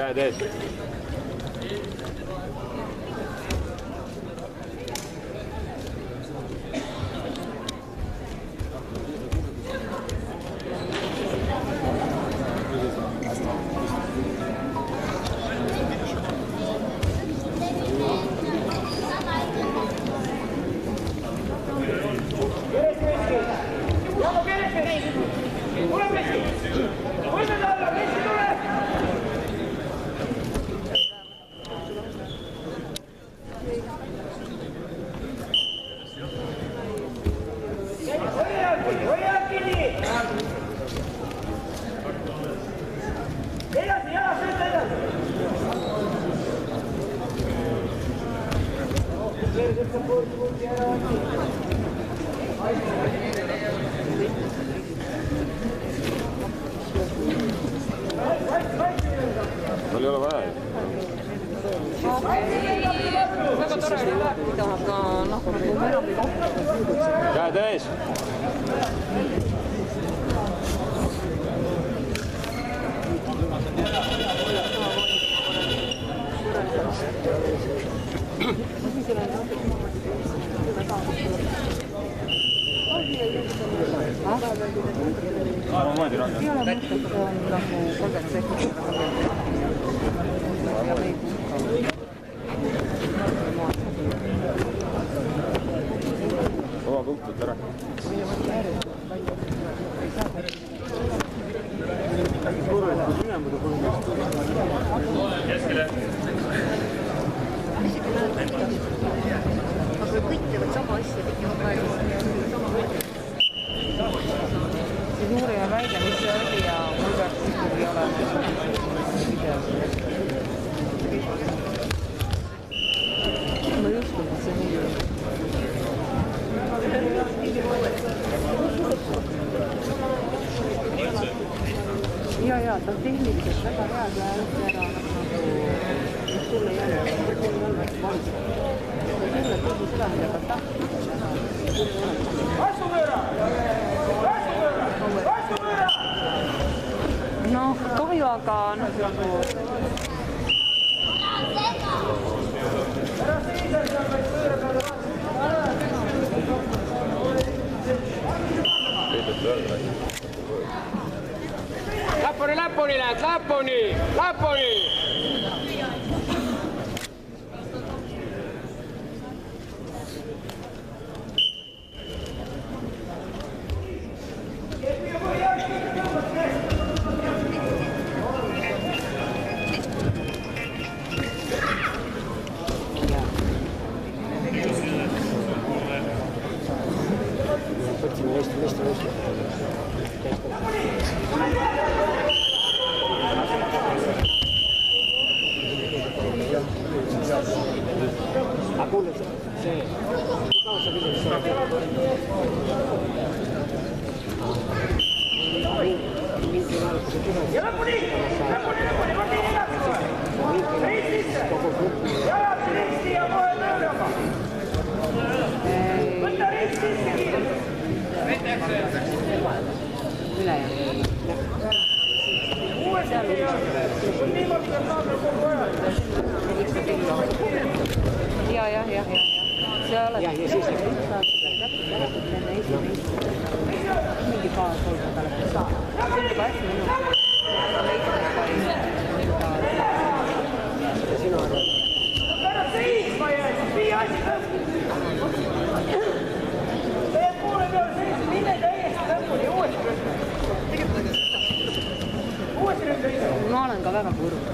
Käed ees. Mul ei ole vaja. Väga tore oli rääkida, aga Käed ees! Samamoodi raha. Ei ole mõttes, see on nagu 30 sekundit. Oma punkt võtta ära. Keskele. Aga kõik teevad sama asja, tekivad praegu. See suuri ja väike, mis see oli ja mul peaks ikkagi olema ma ei usknud, et see nii on. Ja, ta on tehniliselt väga hea, ja üldse ära nagu sulle jälle valmis. Sulle kõigi seda, mida ta tahtis. Noh, kahju, aga nagu... Läppuni lähed, läppuni! Ma olen ka väga kurb.